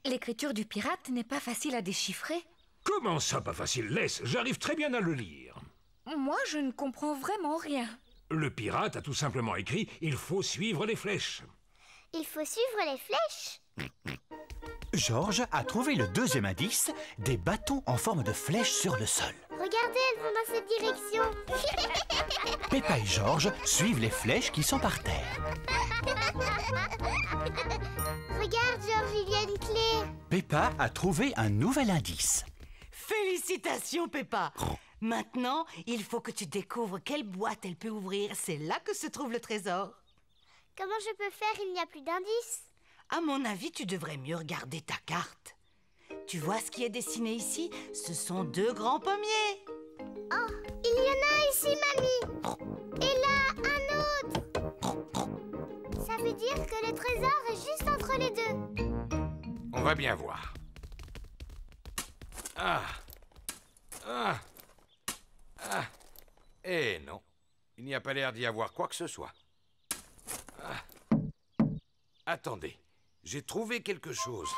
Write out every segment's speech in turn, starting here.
l'écriture du pirate n'est pas facile à déchiffrer. Comment ça, pas facile? Laisse, j'arrive très bien à le lire. Moi, je ne comprends vraiment rien. Le pirate a tout simplement écrit « Il faut suivre les flèches ». Il faut suivre les flèches. Georges a trouvé le deuxième indice, des bâtons en forme de flèche sur le sol. Regardez, elles vont dans cette direction. Peppa et Georges suivent les flèches qui sont par terre. Regarde, Georges, il y a une clé. Peppa a trouvé un nouvel indice. Félicitations, Peppa. Maintenant, il faut que tu découvres quelle boîte elle peut ouvrir. C'est là que se trouve le trésor. Comment je peux faire? Il n'y a plus d'indices. À mon avis, tu devrais mieux regarder ta carte. Tu vois ce qui est dessiné ici? Ce sont deux grands pommiers. Oh, il y en a un ici, mamie. Et là, un autre. Ça veut dire que le trésor est juste entre les deux. On va bien voir. Eh non, il n'y a pas l'air d'y avoir quoi que ce soit. Attendez, j'ai trouvé quelque chose.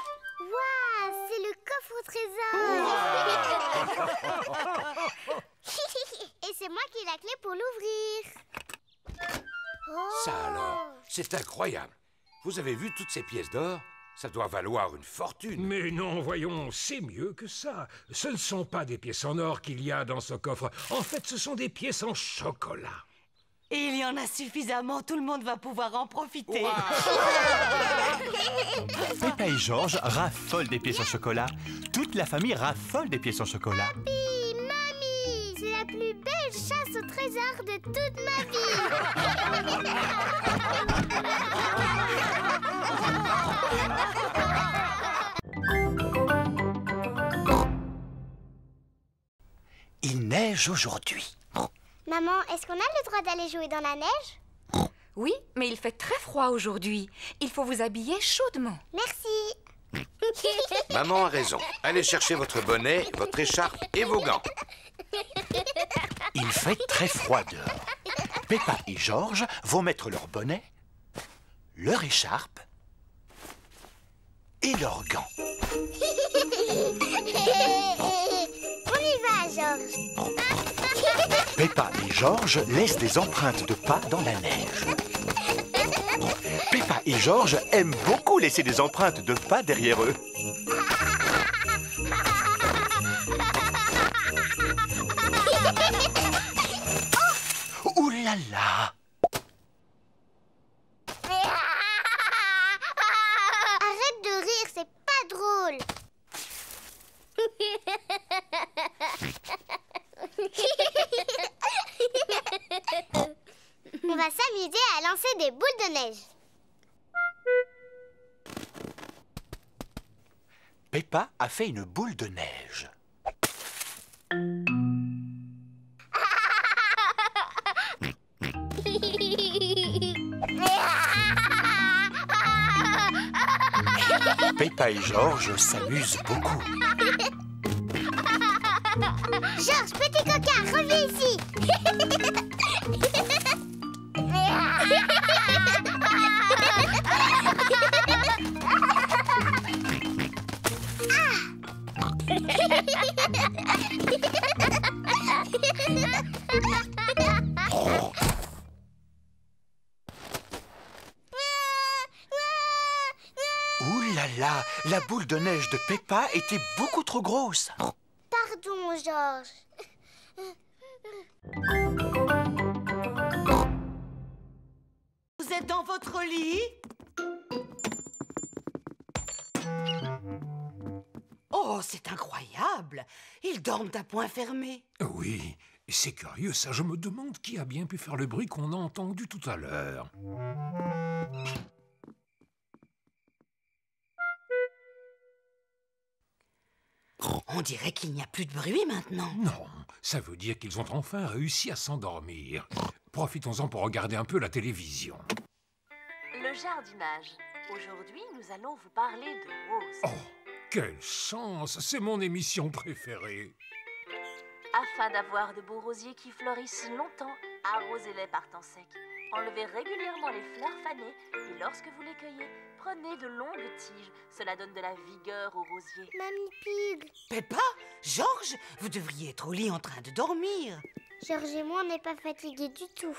Waouh, c'est le coffre au trésor. Et c'est moi qui ai la clé pour l'ouvrir. Oh. Ça alors, c'est incroyable. Vous avez vu toutes ces pièces d'or? Ça doit valoir une fortune. Mais non, voyons, c'est mieux que ça. Ce ne sont pas des pièces en or qu'il y a dans ce coffre. En fait, ce sont des pièces en chocolat. Et il y en a suffisamment, tout le monde va pouvoir en profiter. Wow. Peppa et Georges raffolent des pièces en chocolat. Toute la famille raffole des pièces en chocolat. Papi, mamie, c'est la plus belle chasse au trésor de toute ma vie. Il neige aujourd'hui. Maman, est-ce qu'on a le droit d'aller jouer dans la neige? Oui, mais il fait très froid aujourd'hui. Il faut vous habiller chaudement. Merci. Maman a raison. Allez chercher votre bonnet, votre écharpe et vos gants. Il fait très froid dehors. Peppa et Georges vont mettre leur bonnet, leur écharpe et leurs gants. On y va, Georges. Peppa et Georges laissent des empreintes de pas dans la neige. Peppa et Georges aiment beaucoup laisser des empreintes de pas derrière eux. Ouh là là! Arrête de rire, c'est pas drôle. On va s'amuser à lancer des boules de neige. Peppa a fait une boule de neige. Peppa et Georges s'amusent beaucoup. Georges, petit coquin, reviens ici. Ouh là là! La boule de neige de Peppa était beaucoup trop grosse. Pardon, Georges. Vous êtes dans votre lit? Oh, c'est incroyable! Ils dorment à point fermé. Oui, c'est curieux ça. Je me demande qui a bien pu faire le bruit qu'on a entendu tout à l'heure. On dirait qu'il n'y a plus de bruit maintenant. Non, ça veut dire qu'ils ont enfin réussi à s'endormir. Profitons-en pour regarder un peu la télévision. Le jardinage. Aujourd'hui, nous allons vous parler de roses. Oh, quelle chance! C'est mon émission préférée. Afin d'avoir de beaux rosiers qui fleurissent longtemps, arrosez-les par temps sec. Enlevez régulièrement les fleurs fanées et lorsque vous les cueillez, prenez de longues tiges. Cela donne de la vigueur au rosier. Mamie Pig, Peppa, Georges, vous devriez être au lit en train de dormir. Georges et moi, on n'est pas fatigués du tout.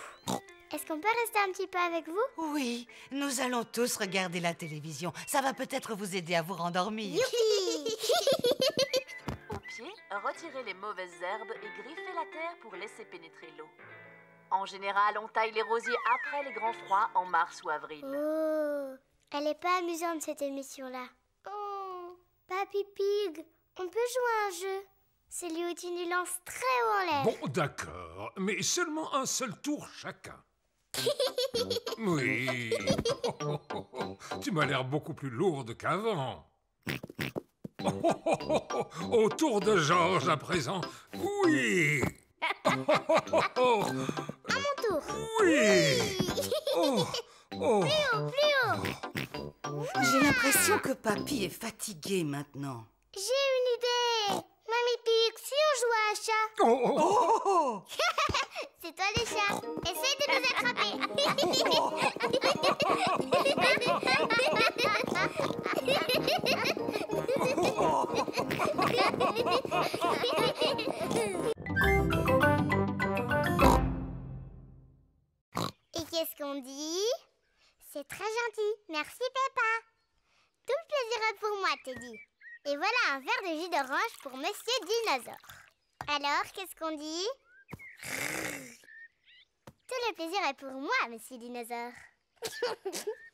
Est-ce qu'on peut rester un petit peu avec vous? Oui, nous allons tous regarder la télévision. Ça va peut-être vous aider à vous rendormir. Au pied, retirez les mauvaises herbes et griffez la terre pour laisser pénétrer l'eau. En général, on taille les rosiers après les grands froids en mars ou avril. Oh, elle est pas amusante cette émission-là. Oh, Papy Pig, on peut jouer à un jeu. Celui où tu nous lances très haut en l'air. Bon, d'accord, mais seulement un seul tour chacun. Oui. Tu m'as l'air beaucoup plus lourde qu'avant. Au tour de Georges à présent. Oui. À mon tour. Oui. Oh. Plus haut. J'ai l'impression que Papy est fatigué maintenant. J'ai une idée. Mamie Pig, si on joue à un chat? Oh! C'est toi le chat. Essaye de nous attraper. Et qu'est-ce qu'on dit? C'est très gentil. Merci Peppa. Tout le plaisir est pour moi, Teddy. Et voilà un verre de jus d'orange pour Monsieur Dinosaure. Alors, qu'est-ce qu'on dit? Tout le plaisir est pour moi, Monsieur Dinosaure.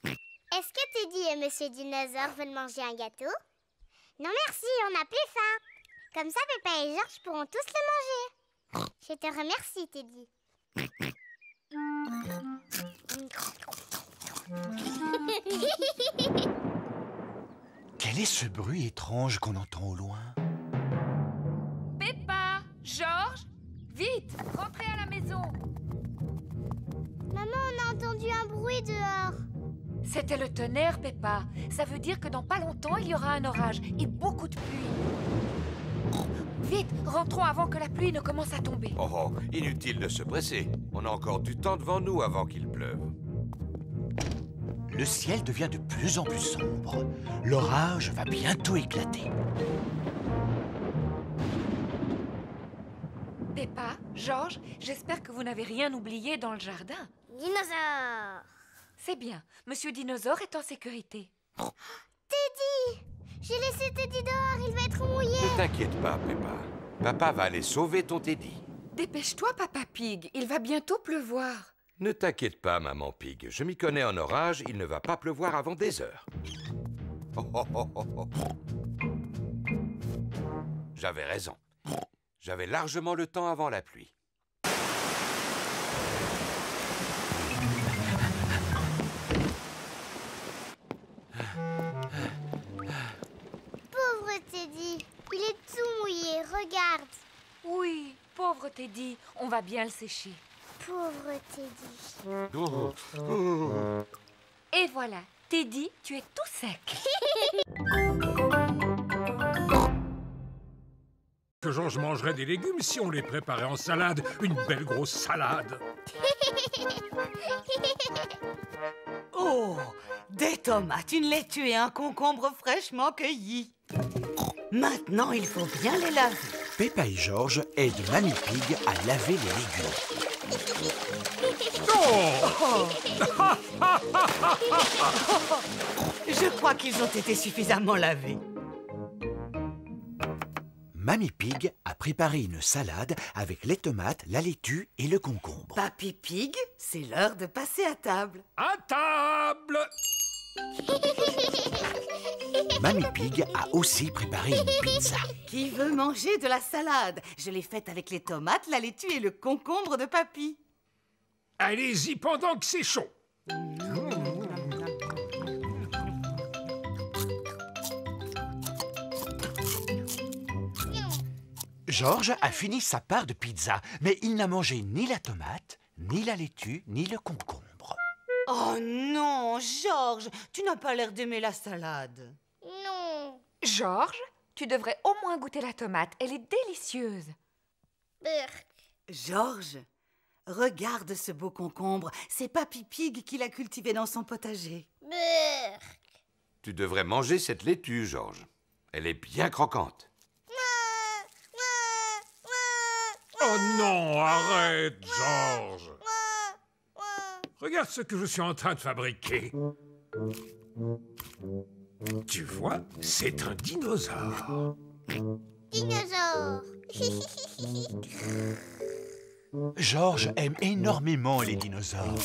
Est-ce que Teddy et Monsieur Dinosaure veulent manger un gâteau? Non merci, on n'a plus faim. Comme ça, Peppa et Georges pourront tous le manger. Je te remercie, Teddy. Quel est ce bruit étrange qu'on entend au loin? Peppa, Georges, vite, rentrez à la maison. Maman, on a entendu un bruit dehors. C'était le tonnerre, Peppa. Ça veut dire que dans pas longtemps, il y aura un orage et beaucoup de pluie. Vite, rentrons avant que la pluie ne commence à tomber. Oh, inutile de se presser. On a encore du temps devant nous avant qu'il pleuve. Le ciel devient de plus en plus sombre. L'orage va bientôt éclater. Peppa, Georges, j'espère que vous n'avez rien oublié dans le jardin. Dinosaure. C'est bien, Monsieur Dinosaure est en sécurité. Teddy! J'ai laissé Teddy dehors, il va être mouillé. Ne t'inquiète pas, Peppa. Papa va aller sauver ton Teddy. Dépêche-toi, Papa Pig, il va bientôt pleuvoir. Ne t'inquiète pas, Maman Pig. Je m'y connais en orage, il ne va pas pleuvoir avant des heures. Oh, oh, oh, oh, oh. J'avais raison. J'avais largement le temps avant la pluie. Pauvre Teddy, il est tout mouillé, regarde. Oui, pauvre Teddy, on va bien le sécher. Pauvre Teddy. Oh, oh. Et voilà, Teddy, tu es tout sec. Que Georges mangerait des légumes si on les préparait en salade. Une belle grosse salade. Oh, des tomates, une laitue et un concombre fraîchement cueilli. Maintenant, il faut bien les laver. Peppa et Georges aident Mamie Pig à laver les légumes. Je crois qu'ils ont été suffisamment lavés. Mamie Pig a préparé une salade avec les tomates, la laitue et le concombre. Papy Pig, c'est l'heure de passer à table. À table! Mamie Pig a aussi préparé une pizza. Qui veut manger de la salade? Je l'ai faite avec les tomates, la laitue et le concombre de Papy. Allez-y pendant que c'est chaud. Georges a fini sa part de pizza, mais il n'a mangé ni la tomate, ni la laitue, ni le concombre. Oh non, Georges, tu n'as pas l'air d'aimer la salade. Non. Georges, tu devrais au moins goûter la tomate, elle est délicieuse. Burk. Georges, Regarde ce beau concombre. C'est Papy Pig qui l'a cultivé dans son potager. Brrr. Tu devrais manger cette laitue, Georges. Elle est bien croquante. Oh non, arrête, Georges. Regarde ce que je suis en train de fabriquer. Tu vois, c'est un dinosaure. Dinosaure. Georges aime énormément les dinosaures.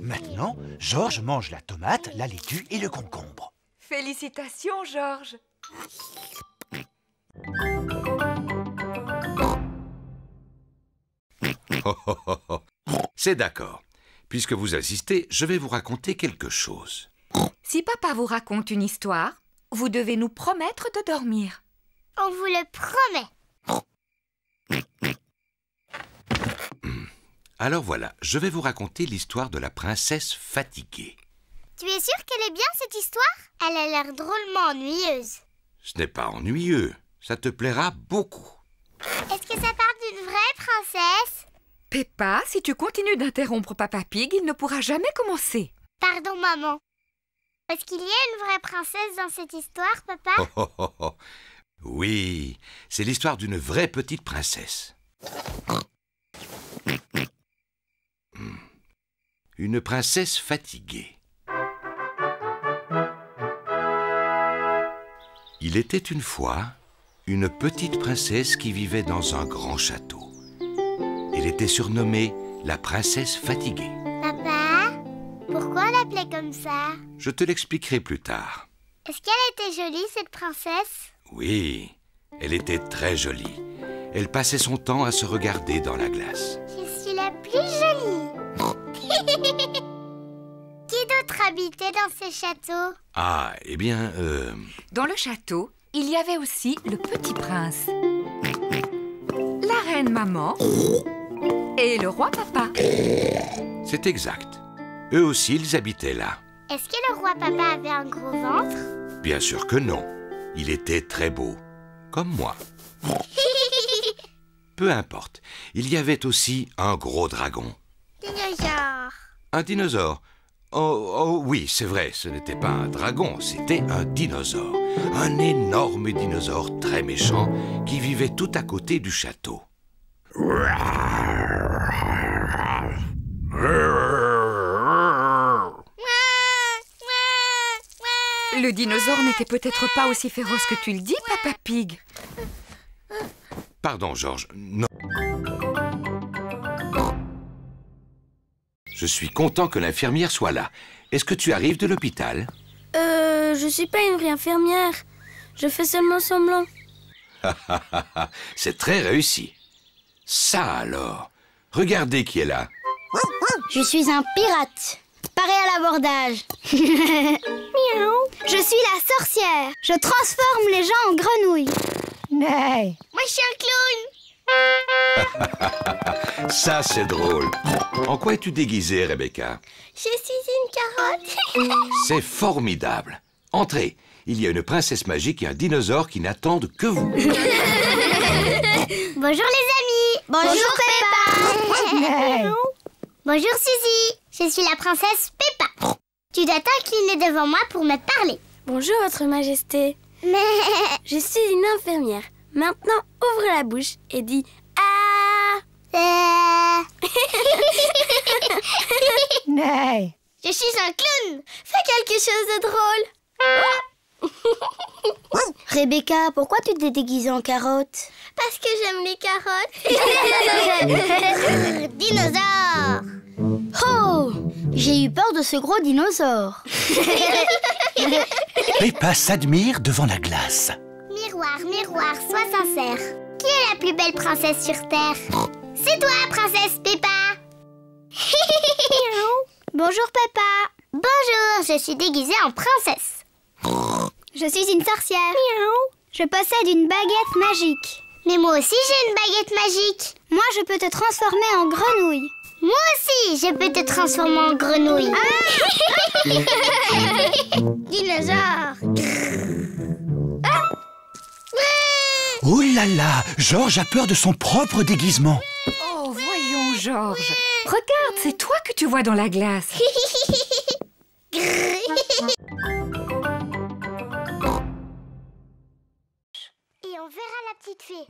Maintenant, Georges mange la tomate, la laitue et le concombre. Félicitations, Georges. C'est d'accord. Puisque vous assistez, je vais vous raconter quelque chose. Si papa vous raconte une histoire, vous devez nous promettre de dormir. On vous le promet. Alors voilà, je vais vous raconter l'histoire de la princesse fatiguée. Tu es sûr qu'elle est bien, cette histoire? Elle a l'air drôlement ennuyeuse. Ce n'est pas ennuyeux, ça te plaira beaucoup. Est-ce que ça parle d'une vraie princesse? Peppa, si tu continues d'interrompre Papa Pig, il ne pourra jamais commencer. Pardon, maman. Est-ce qu'il y a une vraie princesse dans cette histoire, papa? Oui, c'est l'histoire d'une vraie petite princesse. Une princesse fatiguée. Il était une fois une petite princesse qui vivait dans un grand château. Elle était surnommée la princesse fatiguée. Papa, pourquoi on l'appelait comme ça? Je te l'expliquerai plus tard. Est-ce qu'elle était jolie, cette princesse? Oui, elle était très jolie. Elle passait son temps à se regarder dans la glace. Je suis la plus jolie. Qui d'autre habitait dans ce château? Ah, eh bien, Dans le château, il y avait aussi le petit prince, la reine maman et le roi papa. c'est exact. Eux aussi, ils habitaient là. Est-ce que le roi papa avait un gros ventre? Bien sûr que non. Il était très beau, comme moi. Peu importe. Il y avait aussi un gros dragon. Dinosaure. Un dinosaure. Oh oui, c'est vrai, ce n'était pas un dragon, c'était un dinosaure. Un énorme dinosaure très méchant qui vivait tout à côté du château. Le dinosaure n'était peut-être pas aussi féroce que tu le dis, Papa Pig. Pardon, Georges, non. Je suis content que l'infirmière soit là. Est-ce que tu arrives de l'hôpital? Je suis pas une vraie infirmière. Je fais seulement semblant. C'est très réussi. Ça alors. Regardez qui est là. Je suis un pirate. Paré à l'abordage. Miaou. Je suis la sorcière. Je transforme les gens en grenouilles. Nee. Moi, je suis un clown. Ça, c'est drôle. En quoi es-tu déguisée, Rebecca? Je suis une carotte. C'est formidable. Entrez. Il y a une princesse magique et un dinosaure qui n'attendent que vous. Bonjour les amis. Bonjour Peppa. Bonjour Suzy. Je suis la princesse Peppa. Tu dois t'incliner devant moi pour me parler. Bonjour, Votre Majesté. Mais... Je suis une infirmière. Maintenant, ouvre la bouche et dis ah. Nee. Je suis un clown. Fais quelque chose de drôle. Rebecca, pourquoi tu t'es déguisée en carotte? Parce que j'aime les carottes. Dinosaure. Oh, j'ai eu peur de ce gros dinosaure. Peppa s'admire devant la glace. Miroir, miroir, sois sincère. Qui est la plus belle princesse sur Terre? C'est toi, princesse Peppa. Bonjour Peppa. Bonjour, je suis déguisée en princesse. Je suis une sorcière. Je possède une baguette magique. Mais moi aussi j'ai une baguette magique. Moi je peux te transformer en grenouille. Moi aussi je peux te transformer en grenouille. Dinosaure. Oh là là, Georges a peur de son propre déguisement. Oh, voyons, Georges. Regarde, c'est toi que tu vois dans la glace. Et on verra la petite fée.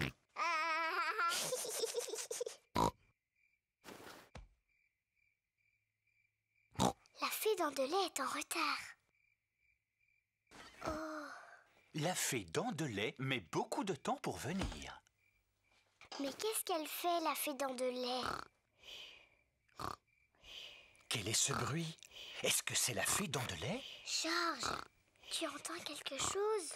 La fée dents de lait est en retard. Oh. La fée dents de lait met beaucoup de temps pour venir. Mais qu'est-ce qu'elle fait, la fée dents de lait? Quel est ce bruit? Est-ce que c'est la fée dents de lait? Georges, tu entends quelque chose?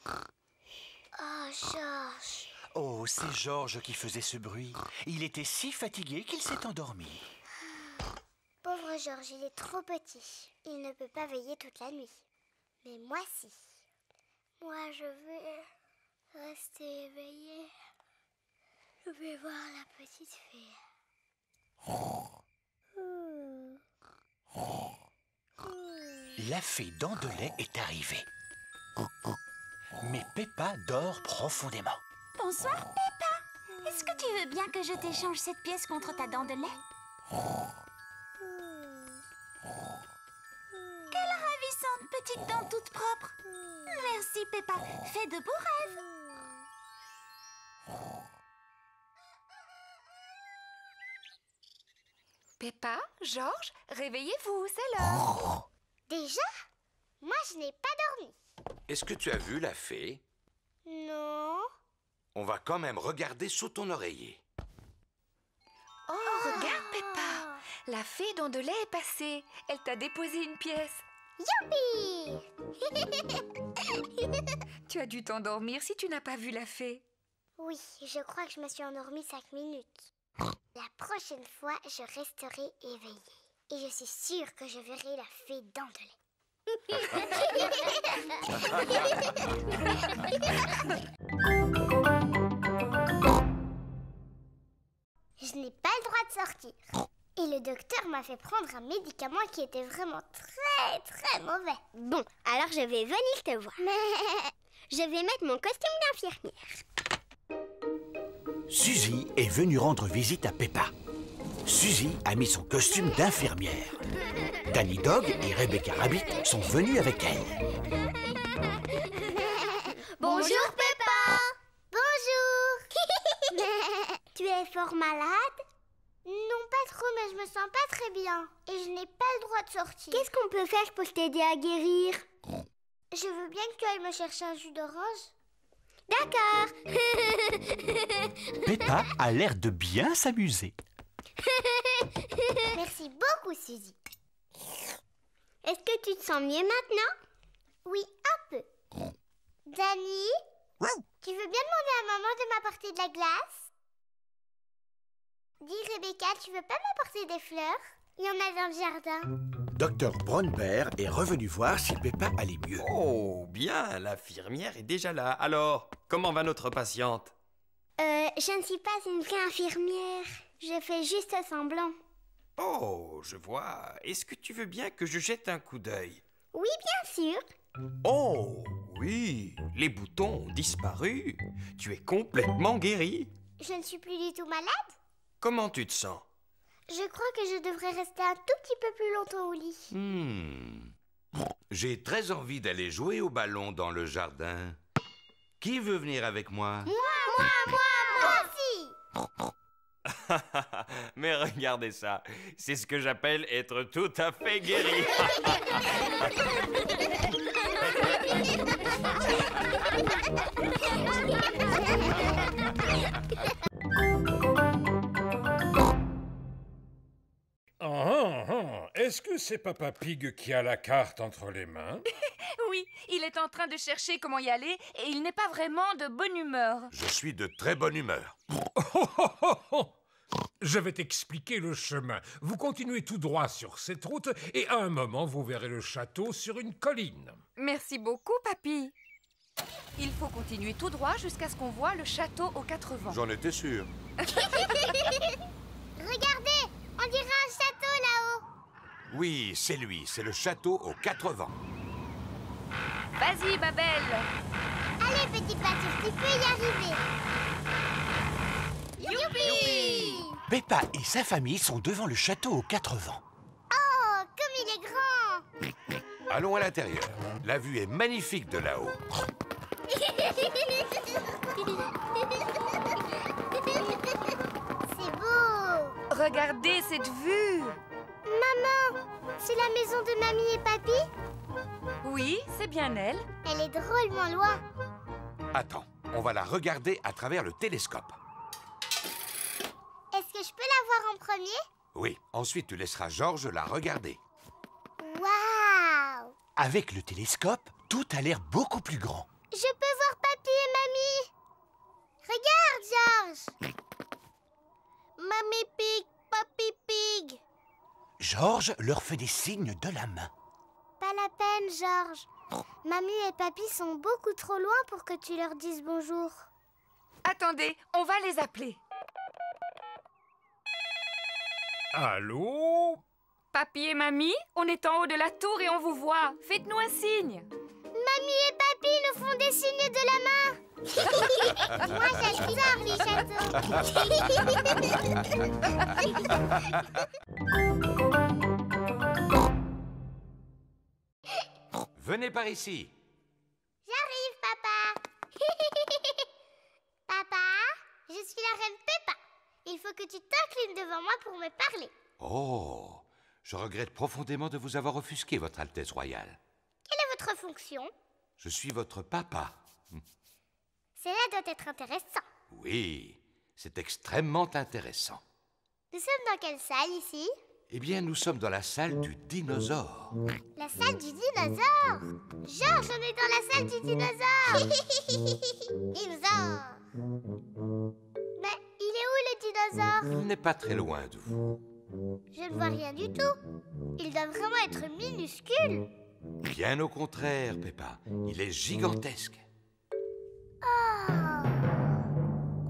Oh, Georges. Oh, c'est Georges qui faisait ce bruit. Il était si fatigué qu'il s'est endormi. Pauvre Georges, il est trop petit. Il ne peut pas veiller toute la nuit. Mais moi, si. Moi, je vais rester éveillée. Je vais voir la petite fée. La fée dents de lait est arrivée. Mais Peppa dort profondément. Bonsoir, Peppa. Est-ce que tu veux bien que je t'échange cette pièce contre ta dent de lait? Quelle ravissante petite dent toute propre. Merci, Peppa. Fais de beaux rêves. Peppa, Georges, réveillez-vous, c'est l'heure. Déjà? Moi, je n'ai pas dormi. Est-ce que tu as vu la fée? Non. On va quand même regarder sous ton oreiller. Oh, regarde, Peppa. La fée dents de lait est passée. Elle t'a déposé une pièce. Youpi! Tu as dû t'endormir si tu n'as pas vu la fée. Oui, je crois que je me suis endormie 5 minutes. La prochaine fois, je resterai éveillée. Et je suis sûre que je verrai la fée dents de lait. Je n'ai pas le droit de sortir. Et le docteur m'a fait prendre un médicament qui était vraiment très très mauvais. Bon, alors je vais venir te voir. Je vais mettre mon costume d'infirmière. Suzy est venue rendre visite à Peppa. Suzy a mis son costume d'infirmière. Danny Dog et Rebecca Rabbit sont venus avec elle. Bonjour, Peppa. Bonjour. Tu es fort malade? Non, pas trop, mais je me sens pas très bien. Et je n'ai pas le droit de sortir. Qu'est-ce qu'on peut faire pour t'aider à guérir? Je veux bien que tu ailles me chercher un jus d'orange. D'accord. Peppa a l'air de bien s'amuser. Merci beaucoup, Suzy. Est-ce que tu te sens mieux maintenant? Oui, un peu. Danny, tu veux bien demander à maman de m'apporter de la glace? Dis, Rebecca, tu veux pas m'apporter des fleurs? Il y en a dans le jardin. Dr Brown Bear est revenu voir si Peppa allait mieux. Oh, bien, l'infirmière est déjà là. Alors, comment va notre patiente? Je ne suis pas une vraie infirmière. Je fais juste semblant. Oh, je vois. Est-ce que tu veux bien que je jette un coup d'œil? Oui, bien sûr. Oh, oui, les boutons ont disparu. Tu es complètement guérie. Je ne suis plus du tout malade? Comment tu te sens? Je crois que je devrais rester un tout petit peu plus longtemps au lit. J'ai très envie d'aller jouer au ballon dans le jardin. Qui veut venir avec moi? Moi aussi! Mais regardez ça, c'est ce que j'appelle être tout à fait guéri. Est-ce que c'est Papa Pig qui a la carte entre les mains? Oui, il est en train de chercher comment y aller et il n'est pas vraiment de bonne humeur. Je suis de très bonne humeur. Je vais t'expliquer le chemin. Vous continuez tout droit sur cette route et à un moment, vous verrez le château sur une colline. Merci beaucoup, papy. Il faut continuer tout droit jusqu'à ce qu'on voit le château aux 4 vents. J'en étais sûr. Regardez, on dirait un château là-haut. Oui, c'est lui, c'est le château aux 4 vents. Vas-y, ma belle. Allez, petit pâture, tu peux y arriver. Youpi! Peppa et sa famille sont devant le château aux 4 vents. Oh, comme il est grand! Allons à l'intérieur. La vue est magnifique de là-haut. C'est beau! Regardez cette vue! Maman, c'est la maison de Mamie et Papy? Oui, c'est bien elle. Elle est drôlement loin. Attends, on va la regarder à travers le télescope. Est-ce que je peux la voir en premier? Oui, ensuite tu laisseras Georges la regarder. Waouh! Avec le télescope, tout a l'air beaucoup plus grand. Je peux voir Papy et Mamie. Regarde, Georges. Mamie Pig, Papy Pig. Georges leur fait des signes de la main. Pas la peine, Georges. Mamie et Papy sont beaucoup trop loin pour que tu leur dises bonjour. Attendez, on va les appeler. Allô? Papy et Mamie, on est en haut de la tour et on vous voit. Faites-nous un signe. Mamie et Papy nous font des signes de la main. Moi, j'adore les châteaux. Venez par ici. J'arrive, papa. Papa, je suis la reine Peppa. Il faut que tu t'inclines devant moi pour me parler. Oh, je regrette profondément de vous avoir offusqué, Votre Altesse Royale. Quelle est votre fonction? Je suis votre papa. Cela doit être intéressant. Oui, c'est extrêmement intéressant. Nous sommes dans quelle salle ici? Eh bien, nous sommes dans la salle du dinosaure. La salle du dinosaure? Georges, on est dans la salle du dinosaure. Dinosaure. Mais il est où le dinosaure? Il n'est pas très loin de vous. Je ne vois rien du tout. Il doit vraiment être minuscule. Bien au contraire, Peppa. Il est gigantesque. Oh!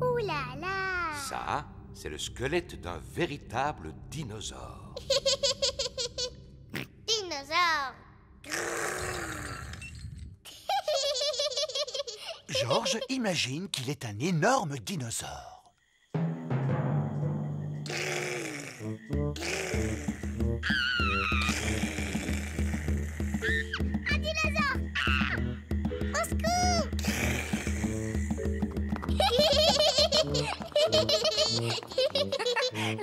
Ouh là là! Ça, c'est le squelette d'un véritable dinosaure. Dinosaure! Georges imagine qu'il est un énorme dinosaure. Un dinosaure! Ah! Au secours!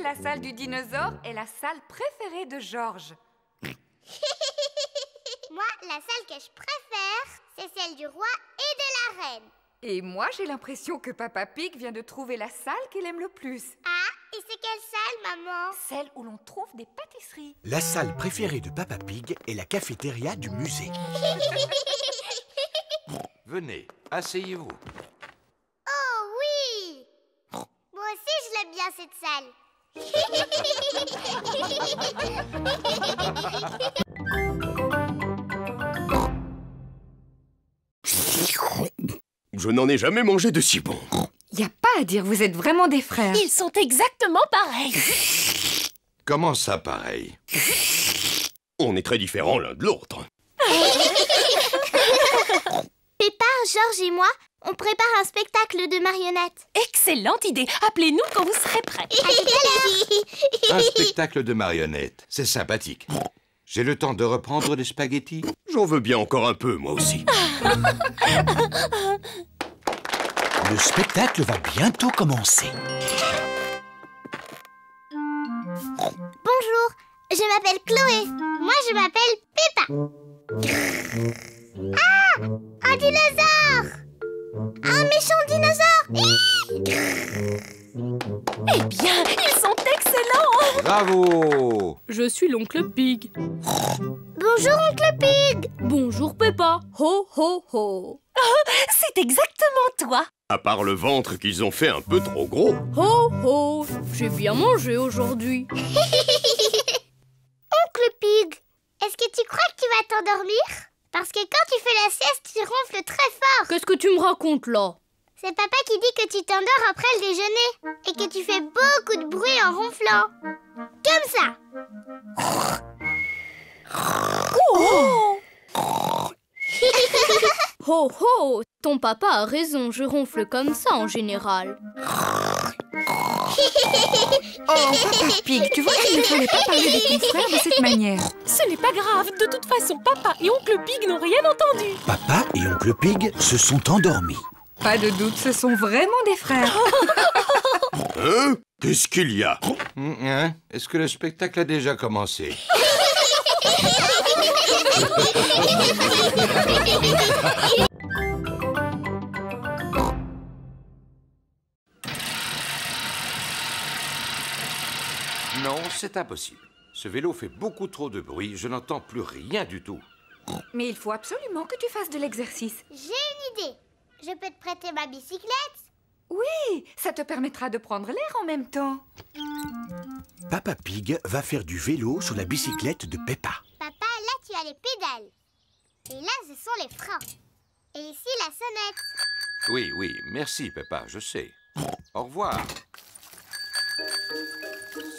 La salle du dinosaure est la salle préférée de Georges. Moi, la salle que je préfère, c'est celle du roi et de la reine. Et moi, j'ai l'impression que Papa Pig vient de trouver la salle qu'il aime le plus. Ah, et c'est quelle salle, maman? Celle où l'on trouve des pâtisseries. La salle préférée de Peppa Pig est la cafétéria du musée. Venez, asseyez-vous. Oh oui! Moi aussi, je l'aime bien, cette salle. Je n'en ai jamais mangé de si bon. Y a pas à dire, vous êtes vraiment des frères. Ils sont exactement pareils. Comment ça, pareil? On est très différents l'un de l'autre. Peppa, Georges et moi, on prépare un spectacle de marionnettes. Excellente idée. Appelez-nous quand vous serez prêts. Un spectacle de marionnettes. C'est sympathique. J'ai le temps de reprendre les spaghettis? J'en veux bien encore un peu, moi aussi. Le spectacle va bientôt commencer. Bonjour, je m'appelle Chloé. Moi, je m'appelle Peppa. Ah! Un dinosaure! Un méchant dinosaure! Eh bien, ils sont excellents. Bravo! Je suis l'oncle Pig. Bonjour, oncle Pig. Bonjour, Peppa. Ho, ho, ho. C'est exactement toi. À part le ventre qu'ils ont fait un peu trop gros. Ho, ho. J'ai bien mangé aujourd'hui. Oncle Pig, est-ce que tu crois que tu vas t'endormir? Parce que quand tu fais la sieste, tu ronfles très fort. Qu'est-ce que tu me racontes là? C'est papa qui dit que tu t'endors après le déjeuner et que tu fais beaucoup de bruit en ronflant. Comme ça. Oh! Ho ho! Ton papa a raison, je ronfle comme ça en général. Oh, Papa Pig, tu vois qu'il ne fallait pas parler de ton frère de cette manière. Ce n'est pas grave, de toute façon, Papa et Oncle Pig n'ont rien entendu. Papa et Oncle Pig se sont endormis. Pas de doute, ce sont vraiment des frères. Hein? Qu'est-ce qu'il y a? Hein? Est-ce que le spectacle a déjà commencé? Non, c'est impossible. Ce vélo fait beaucoup trop de bruit, je n'entends plus rien du tout. Mais il faut absolument que tu fasses de l'exercice. J'ai une idée. Je peux te prêter ma bicyclette? Oui, ça te permettra de prendre l'air en même temps. Papa Pig va faire du vélo sur la bicyclette de Peppa. Papa, là tu as les pédales. Et là ce sont les freins. Et ici la sonnette. Oui, oui, merci Peppa, je sais. Au revoir.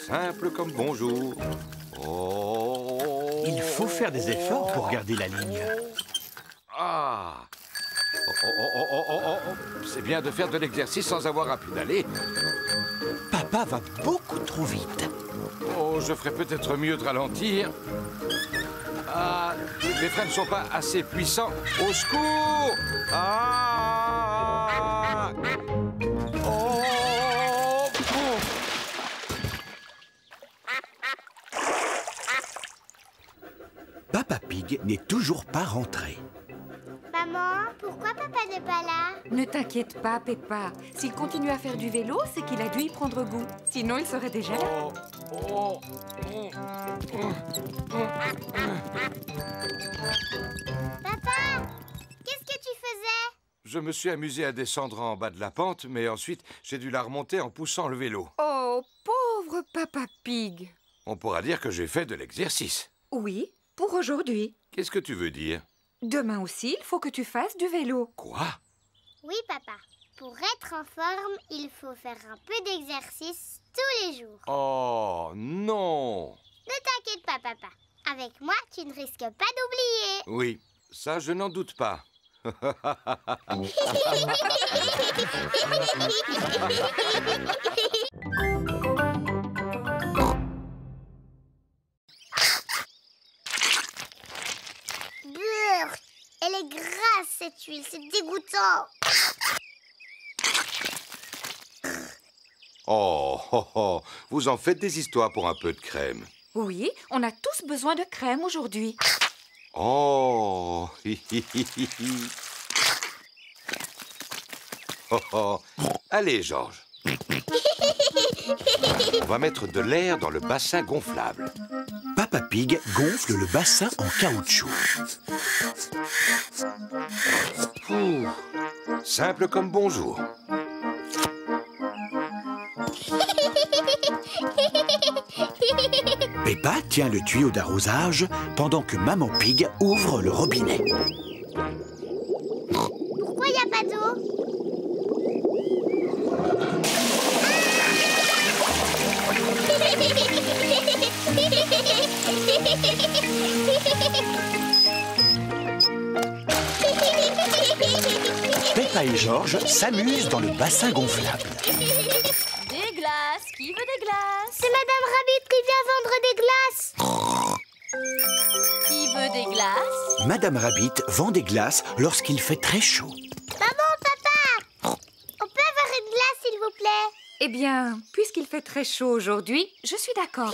Simple comme bonjour. Oh. Il faut faire des efforts pour garder la ligne. Ah. C'est bien de faire de l'exercice sans avoir à pédaler. Papa va beaucoup trop vite. Oh, je ferais peut-être mieux de ralentir. Ah, les freins ne sont pas assez puissants. Au secours! Ah! Oh! Papa Pig n'est toujours pas rentré. Maman, pourquoi papa n'est pas là? Ne t'inquiète pas, Peppa. S'il continue à faire du vélo, c'est qu'il a dû y prendre goût. Sinon, il serait déjà là. Papa, qu'est-ce que tu faisais? Je me suis amusé à descendre en bas de la pente, mais ensuite, j'ai dû la remonter en poussant le vélo. Oh, pauvre Papa Pig. On pourra dire que j'ai fait de l'exercice. Oui, pour aujourd'hui. Qu'est-ce que tu veux dire? Demain aussi, il faut que tu fasses du vélo. Quoi? Oui, papa. Pour être en forme, il faut faire un peu d'exercice tous les jours. Oh, non! Ne t'inquiète pas, papa. Avec moi, tu ne risques pas d'oublier. Oui, ça, je n'en doute pas. Burk, elle est grasse cette huile, c'est dégoûtant. Oh, oh, oh, vous en faites des histoires pour un peu de crème. Oui, on a tous besoin de crème aujourd'hui. Oh, oh, oh. Allez, Georges. On va mettre de l'air dans le bassin gonflable. Papa Pig gonfle le bassin en caoutchouc. Ouh. Simple comme bonjour. Peppa tient le tuyau d'arrosage pendant que Maman Pig ouvre le robinet. Pourquoi il n'y a pas d'eau? Peppa et Georges s'amusent dans le bassin gonflable. Des glaces. Qui veut des glaces? C'est Madame Rabbit qui vient vendre des glaces. Qui veut des glaces? Madame Rabbit vend des glaces lorsqu'il fait très chaud. Maman, papa, on peut avoir une glace, s'il vous plaît? Eh bien, puisqu'il fait très chaud aujourd'hui, je suis d'accord.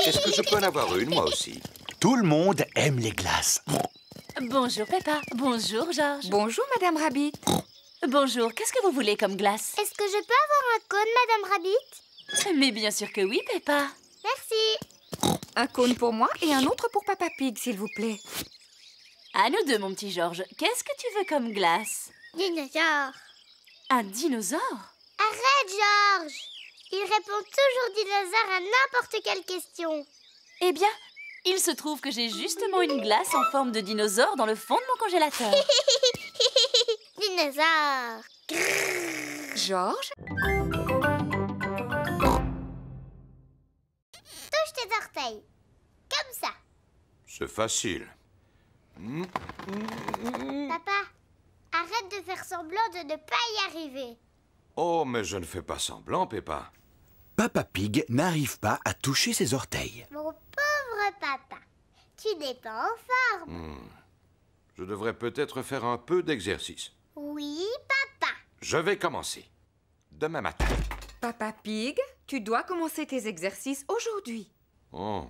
Est-ce que je peux en avoir une, moi aussi? Tout le monde aime les glaces. Bonjour Peppa. Bonjour Georges. Bonjour Madame Rabbit. Bonjour, qu'est-ce que vous voulez comme glace? Est-ce que je peux avoir un cône, Madame Rabbit? Mais bien sûr que oui, Peppa. Merci. Un cône pour moi et un autre pour Papa Pig, s'il vous plaît. À nous deux, mon petit Georges. Qu'est-ce que tu veux comme glace? Dinosaure. Un dinosaure? Arrête, Georges. Il répond toujours dinosaure à n'importe quelle question. Eh bien, il se trouve que j'ai justement une glace en forme de dinosaure dans le fond de mon congélateur. Dinosaure. Georges? Touche tes orteils. Comme ça. C'est facile. Papa, arrête de faire semblant de ne pas y arriver. Oh, mais je ne fais pas semblant, Peppa. Papa Pig n'arrive pas à toucher ses orteils. Mon pauvre papa, tu n'es pas en forme. Je devrais peut-être faire un peu d'exercice. Oui, papa. Je vais commencer. Demain matin. Papa Pig, tu dois commencer tes exercices aujourd'hui. Oh.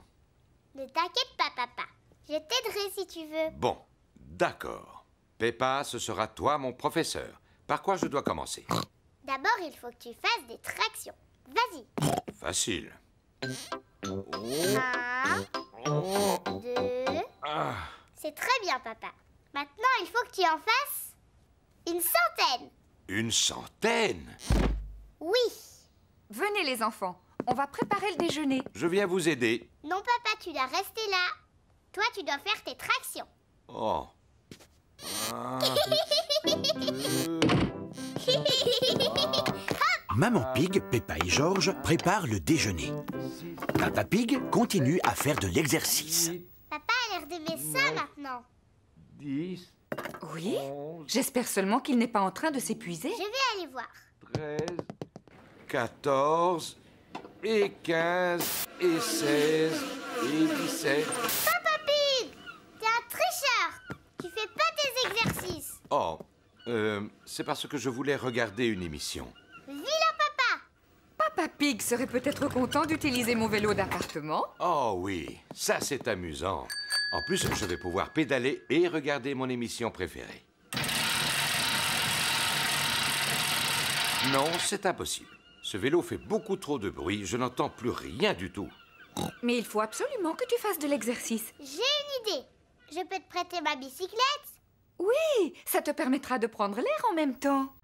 Ne t'inquiète pas, papa. Je t'aiderai si tu veux. Bon, d'accord. Peppa, ce sera toi mon professeur. Par quoi je dois commencer? D'abord, il faut que tu fasses des tractions. Vas-y. Facile. 1, 2... C'est très bien, papa. Maintenant, il faut que tu en fasses une centaine. Une centaine? Oui. Venez les enfants, on va préparer le déjeuner. Je viens vous aider. Non, papa, tu dois rester là. Toi, tu dois faire tes tractions. Oh. Maman Pig, Peppa et Georges préparent le déjeuner. Papa Pig continue à faire de l'exercice. Papa a l'air d'aimer ça maintenant. 10. Oui? J'espère seulement qu'il n'est pas en train de s'épuiser. Je vais aller voir. 13, 14, et 15, et 16, et 17. Papa Pig, t'es un tricheur. Tu fais pas tes exercices. Oh, c'est parce que je voulais regarder une émission. Vilain papa. Papa Pig serait peut-être content d'utiliser mon vélo d'appartement. Oh oui, ça c'est amusant. En plus, je vais pouvoir pédaler et regarder mon émission préférée. Non, c'est impossible. Ce vélo fait beaucoup trop de bruit, je n'entends plus rien du tout. Mais il faut absolument que tu fasses de l'exercice. J'ai une idée. Je peux te prêter ma bicyclette? Oui, ça te permettra de prendre l'air en même temps.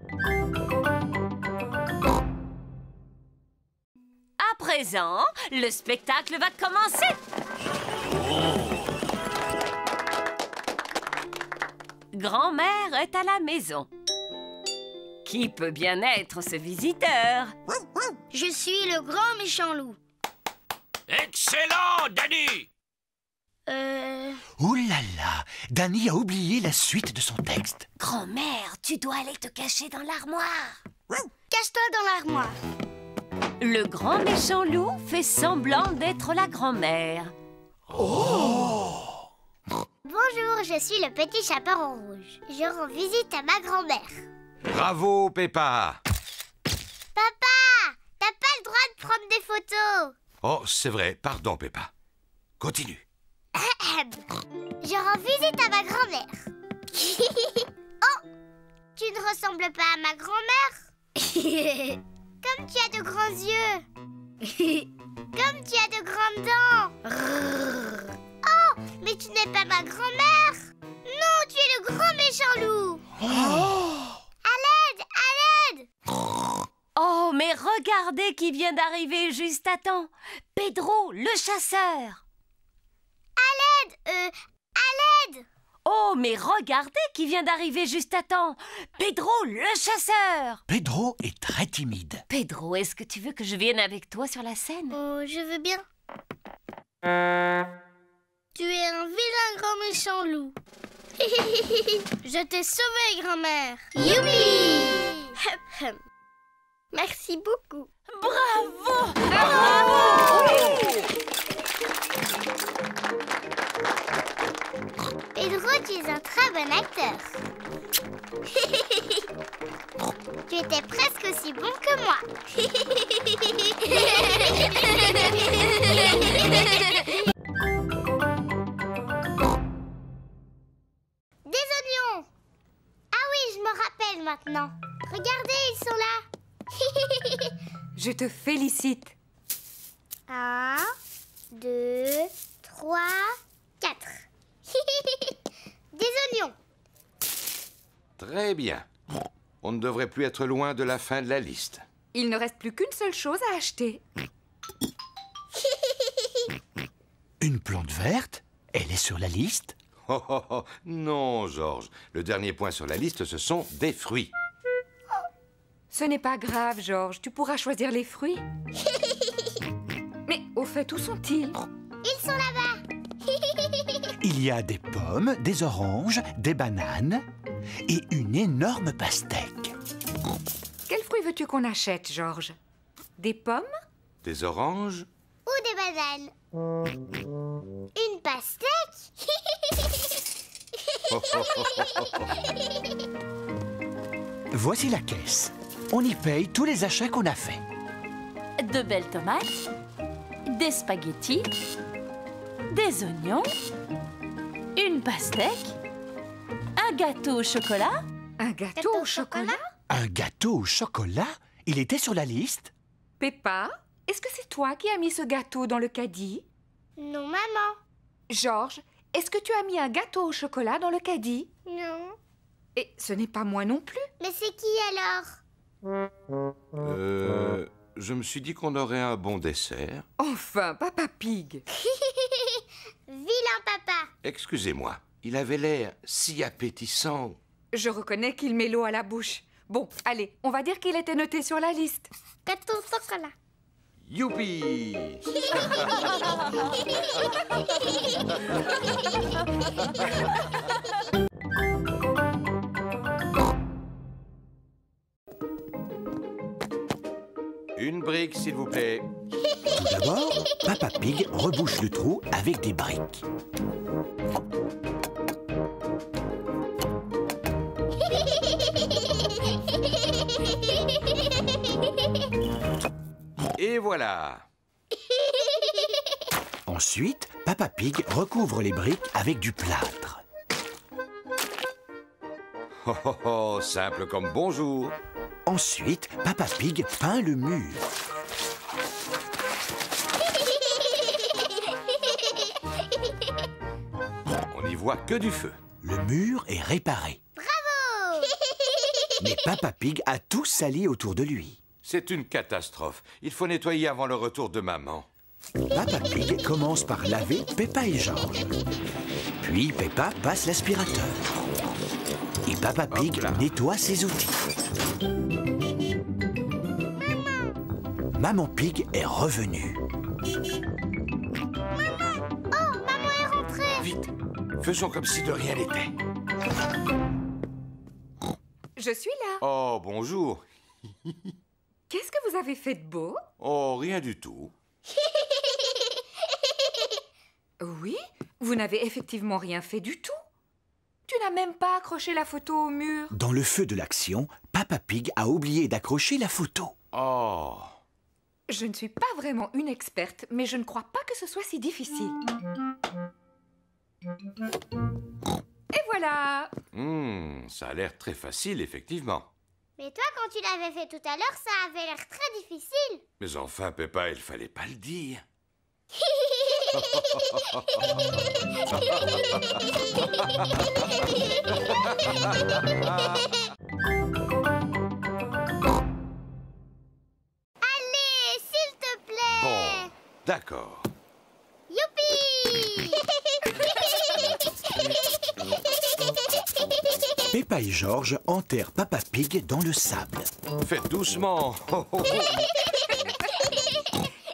À présent, le spectacle va commencer. Grand-mère est à la maison. Qui peut bien être ce visiteur? Je suis le grand méchant loup. Excellent, Danny! Ouh là là, Danny a oublié la suite de son texte. Grand-mère, tu dois aller te cacher dans l'armoire. Cache-toi dans l'armoire. Le grand méchant loup fait semblant d'être la grand-mère. Bonjour, je suis le petit chaperon rouge. Je rends visite à ma grand-mère. Bravo, Peppa! Papa, t'as pas le droit de prendre des photos. Oh, c'est vrai, pardon, Peppa. Continue. Je rends visite à ma grand-mère. Oh, tu ne ressembles pas à ma grand-mère? Comme tu as de grands yeux. Comme tu as de grandes dents. Oh, mais tu n'es pas ma grand-mère. Non, tu es le grand méchant loup. À l'aide, à l'aide. Oh, mais regardez qui vient d'arriver juste à temps. Pedro, le chasseur. À l'aide. Oh, mais regardez qui vient d'arriver juste à temps. Pedro, le chasseur. Pedro est très timide. Pedro, est-ce que tu veux que je vienne avec toi sur la scène? Oh, je veux bien. Tu es un vilain grand méchant loup. Je t'ai sauvé, grand-mère. Youpi! Merci beaucoup. Bravo! Bravo! Pedro, tu es un très bon acteur. Tu étais presque aussi bon que moi. Des oignons. Ah oui, je me rappelle maintenant. Regardez, ils sont là. Je te félicite. 1, 2, 3, 4. Des oignons. Très bien. On ne devrait plus être loin de la fin de la liste. Il ne reste plus qu'une seule chose à acheter. Une plante verte? Elle est sur la liste? Oh, oh, oh. Non, Georges. Le dernier point sur la liste, ce sont des fruits. Ce n'est pas grave, Georges. Tu pourras choisir les fruits. Mais au fait, où sont-ils? Ils sont là-bas. Il y a des pommes, des oranges, des bananes et une énorme pastèque. Quels fruits veux-tu qu'on achète, Georges? Des pommes? Des oranges? Ou des bananes? Une pastèque? Voici la caisse. On y paye tous les achats qu'on a faits. De belles tomates, des spaghettis, des oignons, une pastèque, un gâteau au chocolat. Un gâteau au chocolat? Un gâteau au chocolat? Il était sur la liste? Peppa, est-ce que c'est toi qui as mis ce gâteau dans le caddie? Non, maman. Georges, est-ce que tu as mis un gâteau au chocolat dans le caddie? Non. Et ce n'est pas moi non plus. Mais c'est qui alors? Je me suis dit qu'on aurait un bon dessert. Enfin, Papa Pig. Vilain papa. Excusez-moi, il avait l'air si appétissant. Je reconnais qu'il met l'eau à la bouche. Bon, allez, on va dire qu'il était noté sur la liste. Gâteau au chocolat. Youpi! Une brique, s'il vous plaît. Tout d'abord, Papa Pig rebouche le trou avec des briques. Et voilà. Ensuite, Papa Pig recouvre les briques avec du plâtre. Oh, oh, oh, simple comme bonjour. Ensuite, Papa Pig peint le mur. On n'y voit que du feu. Le mur est réparé. Bravo! Mais Papa Pig a tout sali autour de lui. C'est une catastrophe. Il faut nettoyer avant le retour de maman. Papa Pig commence par laver Peppa et Georges. Puis Peppa passe l'aspirateur. Et Papa Pig nettoie ses outils. Maman Pig est revenue. Oh, maman est rentrée. Vite, faisons comme si de rien n'était. Je suis là. Oh, bonjour. Qu'est-ce que vous avez fait de beau? Oh, rien du tout. Oui, vous n'avez effectivement rien fait du tout. Tu n'as même pas accroché la photo au mur. Dans le feu de l'action, Papa Pig a oublié d'accrocher la photo. Oh. Je ne suis pas vraiment une experte, mais je ne crois pas que ce soit si difficile. Et voilà. Ça a l'air très facile, effectivement. Mais toi, quand tu l'avais fait tout à l'heure, ça avait l'air très difficile. Mais enfin, Peppa, il fallait pas le dire. Allez, s'il te plaît. Bon, d'accord. Youpi! Peppa et Georges enterrent Papa Pig dans le sable. Faites doucement.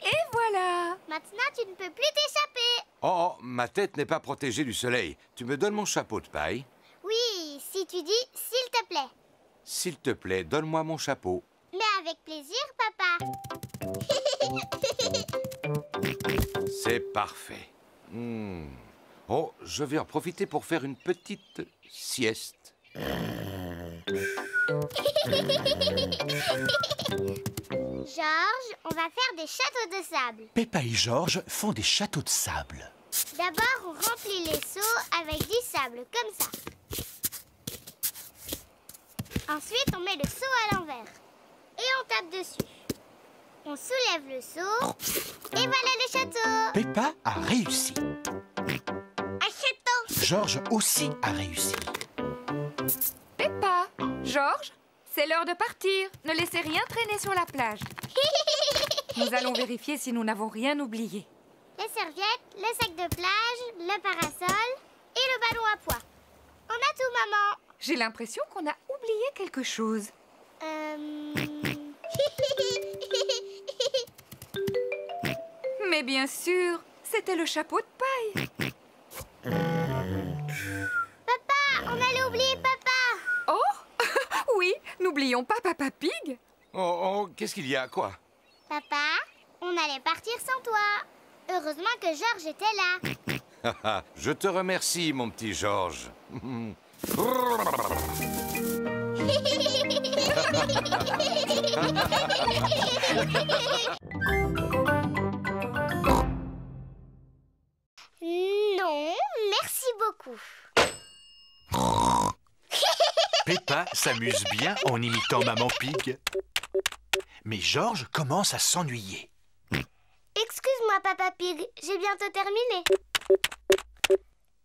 Et voilà. Maintenant, tu ne peux plus t'échapper. Oh, ma tête n'est pas protégée du soleil. Tu me donnes mon chapeau de paille? Oui, si tu dis « s'il te plaît ». S'il te plaît, donne-moi mon chapeau. Mais avec plaisir, papa. C'est parfait. Oh, je vais en profiter pour faire une petite sieste. Georges, on va faire des châteaux de sable. Peppa et Georges font des châteaux de sable. D'abord, on remplit les seaux avec du sable, comme ça. Ensuite, on met le seau à l'envers. Et on tape dessus. On soulève le seau. Et voilà le château. Peppa a réussi. Un château. Georges aussi a réussi. Peppa, Georges, c'est l'heure de partir. Ne laissez rien traîner sur la plage. Nous allons vérifier si nous n'avons rien oublié. Les serviettes, le sac de plage, le parasol et le ballon à pois. On a tout, maman. J'ai l'impression qu'on a oublié quelque chose. Mais bien sûr, c'était le chapeau de paille. Papa, on allait oublier papa. Oh, oui, n'oublions pas Papa Pig. Oh, qu'est-ce qu'il y a, quoi? Papa, on On allait partir sans toi. Heureusement que Georges était là. Je te remercie, mon petit Georges. Non, merci beaucoup. Peppa s'amuse bien en imitant Maman Pig. Mais Georges commence à s'ennuyer. Excuse-moi, Papa Pig, j'ai bientôt terminé.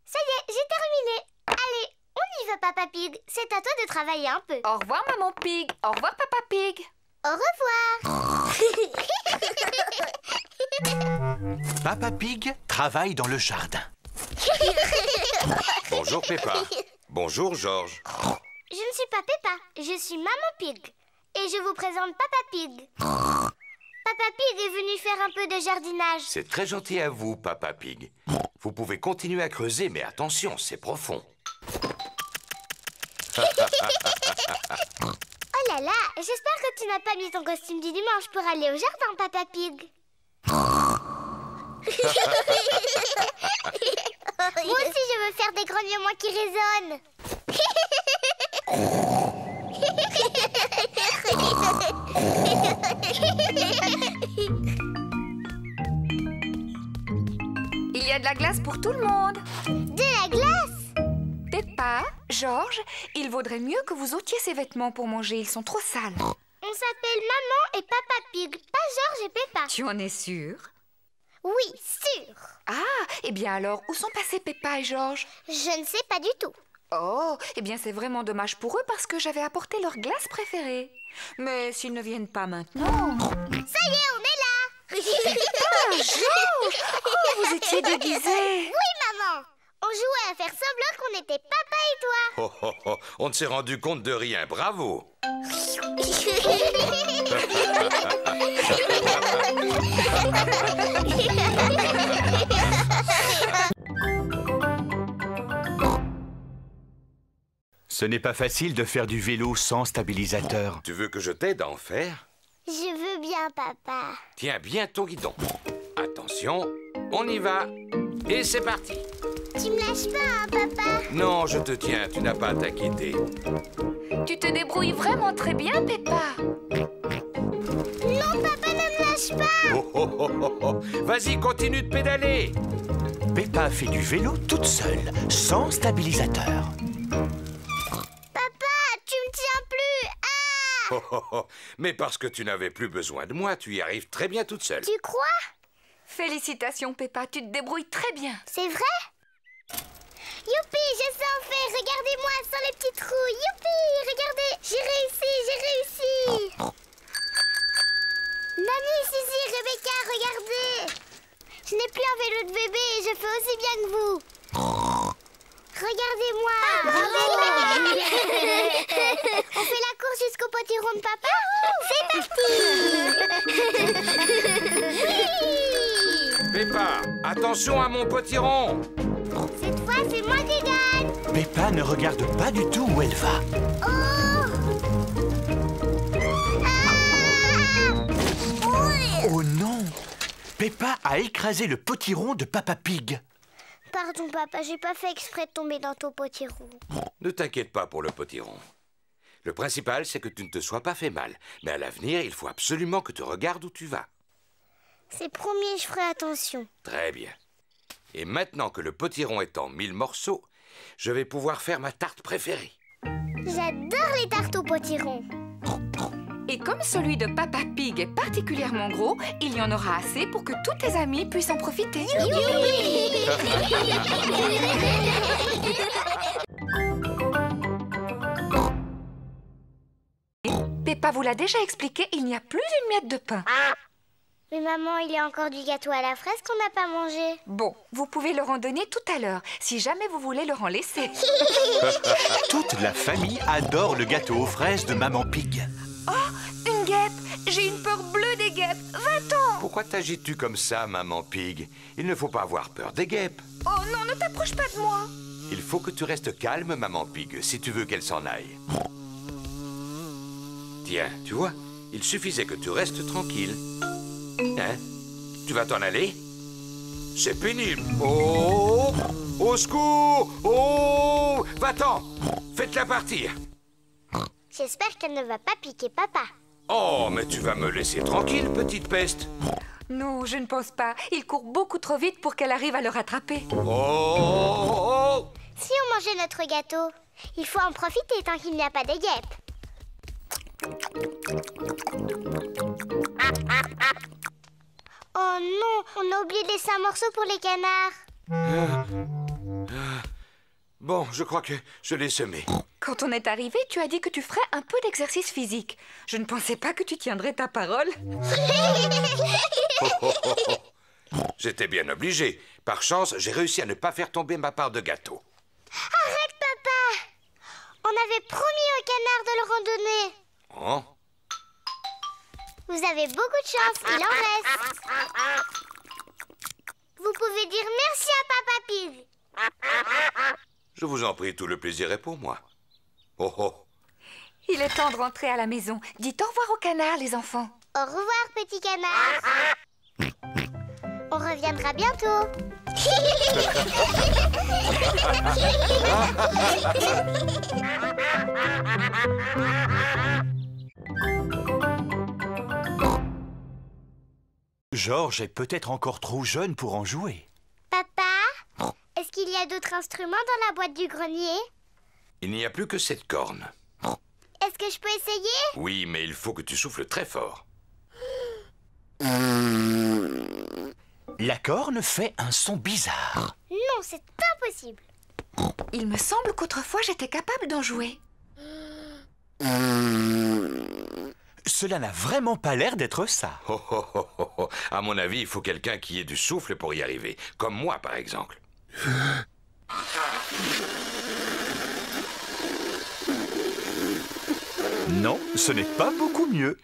Ça y est, j'ai terminé. Allez, on y va, Papa Pig. C'est à toi de travailler un peu. Au revoir, Maman Pig. Au revoir, Papa Pig. Au revoir. Papa Pig travaille dans le jardin. Bonjour, Peppa. Bonjour, Georges. Je ne suis pas Peppa, je suis Maman Pig. Et je vous présente Papa Pig. Papa Pig est venu faire un peu de jardinage. C'est très gentil à vous, Papa Pig. Vous pouvez continuer à creuser, mais attention, c'est profond. Oh là là, j'espère que tu n'as pas mis ton costume du dimanche pour aller au jardin, Papa Pig. Moi aussi, je veux faire des grognements qui résonnent. Il y a de la glace pour tout le monde. De la glace? Peppa, Georges, il vaudrait mieux que vous ôtiez ces vêtements pour manger. Ils sont trop sales. On s'appelle Maman et Papa Pig, pas Georges et Peppa. Tu en es sûre? Oui, sûr. Ah, eh bien alors, où sont passés Peppa et Georges? Je ne sais pas du tout. Oh, eh bien c'est vraiment dommage pour eux parce que j'avais apporté leur glace préférée. Mais s'ils ne viennent pas maintenant... Ça y est, on est là. Ah, Georges! Oh, vous étiez déguisés. Oui, maman. On jouait à faire semblant qu'on était papa et toi. Oh, oh, oh. On ne s'est rendu compte de rien. Bravo. Ce n'est pas facile de faire du vélo sans stabilisateur. Tu veux que je t'aide à en faire? Je veux bien, papa. Tiens bien ton guidon. Attention, on y va. Et c'est parti. Tu me lâches pas, hein, papa? Non, je te tiens, tu n'as pas à t'inquiéter. Tu te débrouilles vraiment très bien, Peppa. Non, papa, ne me lâche pas. Oh, oh, oh, oh, oh. Vas-y, continue de pédaler. Peppa fait du vélo toute seule, sans stabilisateur. Papa, tu me tiens plus. Ah! Oh, oh, oh. Mais parce que tu n'avais plus besoin de moi, tu y arrives très bien toute seule. Tu crois? Félicitations, Peppa, tu te débrouilles très bien. C'est vrai? Youpi, je sais en faire. Regardez-moi sans les petits trous. Youpi, regardez, j'ai réussi, j'ai réussi. Nani, Suzy, Rebecca, regardez. Je n'ai plus un vélo de bébé et je fais aussi bien que vous. Regardez-moi. On fait la course jusqu'au potiron de papa. C'est parti. Peppa, attention à mon potiron. Cette fois, c'est moi qui gagne. Peppa ne regarde pas du tout où elle va. Oh! Oh non! Peppa a écrasé le potiron de Papa Pig. Pardon, papa, j'ai pas fait exprès de tomber dans ton potiron. Ne t'inquiète pas pour le potiron. Le principal, c'est que tu ne te sois pas fait mal. Mais à l'avenir, il faut absolument que tu regardes où tu vas. C'est promis, je ferai attention. Très bien. Et maintenant que le potiron est en 1000 morceaux, je vais pouvoir faire ma tarte préférée. J'adore les tartes au potiron. Et comme celui de Papa Pig est particulièrement gros, il y en aura assez pour que tous tes amis puissent en profiter. Peppa vous l'a déjà expliqué, il n'y a plus une miette de pain. Mais maman, il y a encore du gâteau à la fraise qu'on n'a pas mangé. Bon, vous pouvez leur en donner tout à l'heure, si jamais vous voulez leur en laisser. Toute la famille adore le gâteau aux fraises de Maman Pig. Oh, une guêpe! J'ai une peur bleue des guêpes. Va-t'en! Pourquoi t'agites-tu comme ça, Maman Pig? Il ne faut pas avoir peur des guêpes. Oh non, ne t'approche pas de moi! Il faut que tu restes calme, Maman Pig, si tu veux qu'elle s'en aille. Tiens, tu vois, il suffisait que tu restes tranquille. Hein? Tu vas t'en aller? C'est pénible. Oh! Au secours! Oh! Va-t'en! Faites-la partir. J'espère qu'elle ne va pas piquer papa. Oh, mais tu vas me laisser tranquille, petite peste. Non, je ne pense pas. Il court beaucoup trop vite pour qu'elle arrive à le rattraper. Oh! Si on mangeait notre gâteau, il faut en profiter tant qu'il n'y a pas de guêpes. Oh non, on a oublié de laisser un morceau pour les canards. Bon, je crois que je l'ai semé. Quand on est arrivé, tu as dit que tu ferais un peu d'exercice physique. Je ne pensais pas que tu tiendrais ta parole. J'étais bien obligé. Par chance, j'ai réussi à ne pas faire tomber ma part de gâteau. Arrête, papa! On avait promis aux canards de le randonner. Oh? Vous avez beaucoup de chance, il en reste. Vous pouvez dire merci à Papa Pig. Je vous en prie, tout le plaisir est pour moi. Oh oh. Il est temps de rentrer à la maison. Dites au revoir aux canards, les enfants. Au revoir, petit canard. On reviendra bientôt. Georges est peut-être encore trop jeune pour en jouer. Papa, est-ce qu'il y a d'autres instruments dans la boîte du grenier? Il n'y a plus que cette corne. Est-ce que je peux essayer? Oui, mais il faut que tu souffles très fort. La corne fait un son bizarre. Non, c'est impossible. Il me semble qu'autrefois j'étais capable d'en jouer. Cela n'a vraiment pas l'air d'être ça. Oh, oh, oh, oh, oh. À mon avis, il faut quelqu'un qui ait du souffle pour y arriver. Comme moi, par exemple. Non, ce n'est pas beaucoup mieux.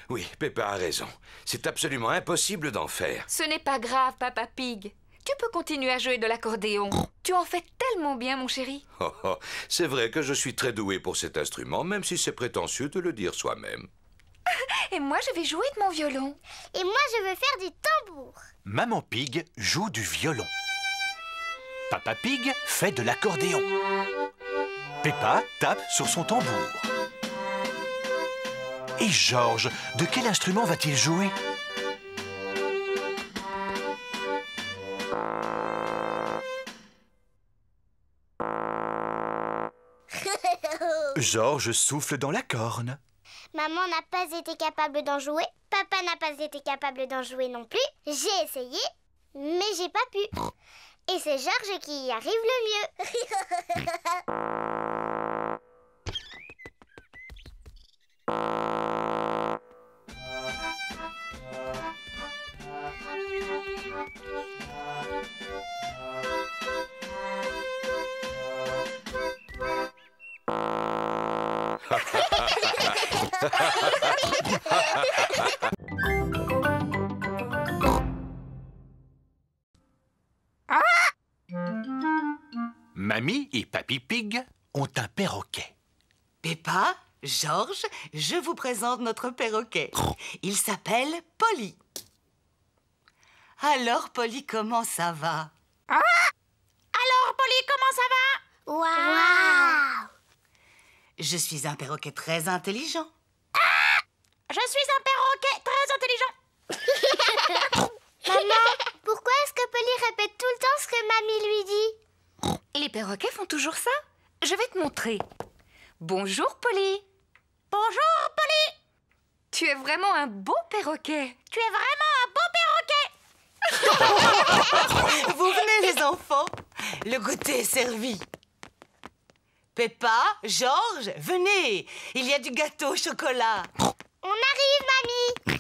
Oui, Peppa a raison. C'est absolument impossible d'en faire. Ce n'est pas grave, Papa Pig. Tu peux continuer à jouer de l'accordéon. Tu en fais tellement bien, mon chéri. Oh, oh. C'est vrai que je suis très doué pour cet instrument, même si c'est prétentieux de le dire soi-même. Et moi, je vais jouer de mon violon. Et moi, je veux faire du tambour. Maman Pig joue du violon. Papa Pig fait de l'accordéon. Peppa tape sur son tambour. Et Georges, de quel instrument va-t-il jouer? Georges souffle dans la corne. Maman n'a pas été capable d'en jouer. Papa n'a pas été capable d'en jouer non plus. J'ai essayé, mais j'ai pas pu. Et c'est Georges qui y arrive le mieux. Mamie et Papy Pig ont un perroquet. Peppa, Georges, je vous présente notre perroquet. Il s'appelle Polly. Alors, Polly, comment ça va? Alors, Polly, comment ça va? Waouh! Je suis un perroquet très intelligent. Je suis un perroquet très intelligent. Maman, pourquoi est-ce que Polly répète tout le temps ce que Mamie lui dit? Les perroquets font toujours ça? Je vais te montrer. Bonjour, Polly. Bonjour, Polly. Tu es vraiment un beau perroquet. Tu es vraiment un beau perroquet. Vous venez, les enfants. Le goûter est servi. Peppa, Georges, venez. Il y a du gâteau au chocolat. On arrive, Mamie.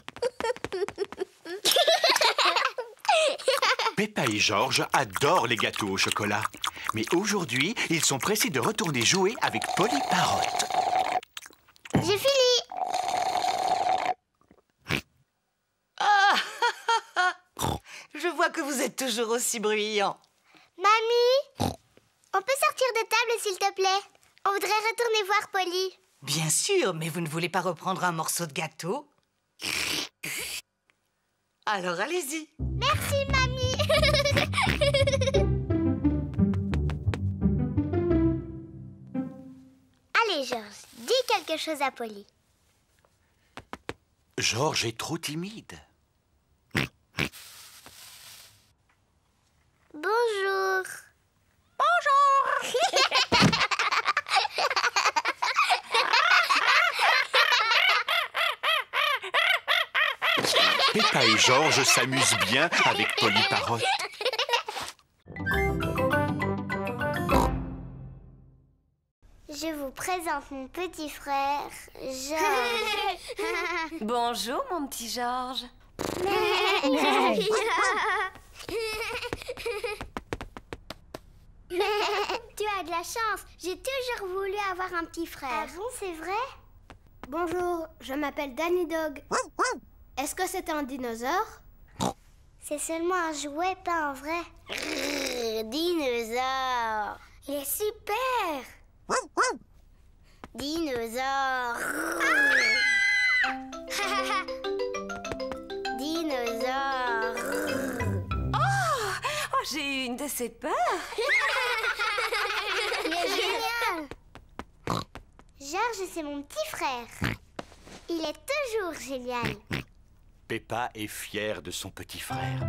Peppa et Georges adorent les gâteaux au chocolat. Mais aujourd'hui, ils sont pressés de retourner jouer avec Polly Parotte. J'ai fini. Ah, je vois que vous êtes toujours aussi bruyants. Mamie, on peut sortir de table, s'il te plaît? On voudrait retourner voir Polly. Bien sûr, mais vous ne voulez pas reprendre un morceau de gâteau? Alors allez-y. Merci, mamie. Allez, Georges, dis quelque chose à Polly. Georges est trop timide. Bonjour. Peppa et Georges s'amusent bien avec Polly Parotte. Je vous présente mon petit frère, Georges. Bonjour, mon petit Georges. Tu as de la chance. J'ai toujours voulu avoir un petit frère. Ah bon, c'est vrai? Bonjour, je m'appelle Danny Dog. Est-ce que c'est un dinosaure? C'est seulement un jouet, pas un vrai. Dinosaure. Il est super. Dinosaure. Dinosaure. Oh, j'ai eu une de ces peurs. Il est génial. Georges, c'est mon petit frère. Il est toujours génial. Peppa est fière de son petit frère.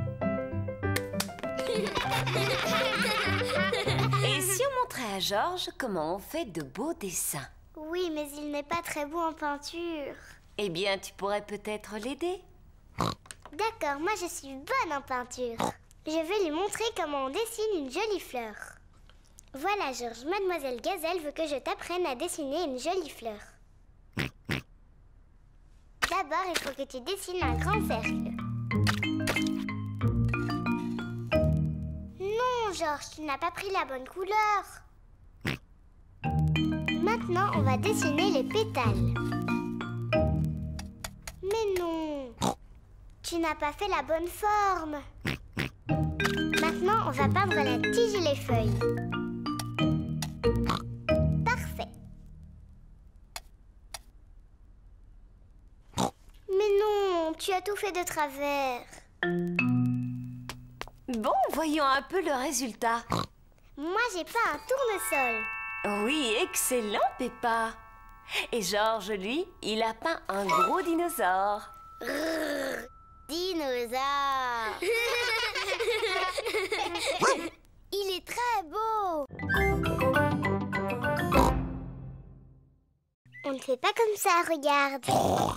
Et si on montrait à Georges comment on fait de beaux dessins? Oui, mais il n'est pas très bon en peinture. Eh bien, tu pourrais peut-être l'aider. D'accord, moi je suis bonne en peinture. Je vais lui montrer comment on dessine une jolie fleur. Voilà, Georges, Mademoiselle Gazelle veut que je t'apprenne à dessiner une jolie fleur. D'abord, il faut que tu dessines un grand cercle. Non, Georges, tu n'as pas pris la bonne couleur. Maintenant, on va dessiner les pétales. Mais non, tu n'as pas fait la bonne forme. Maintenant, on va peindre la tige et les feuilles. Parfait. Mais non, tu as tout fait de travers. Bon, voyons un peu le résultat. Moi, j'ai pas un tournesol. Oui, excellent, Peppa. Et Georges, lui, il a peint un gros dinosaure. Dinosaure. Il est très beau. On ne fait pas comme ça, regarde. Oh,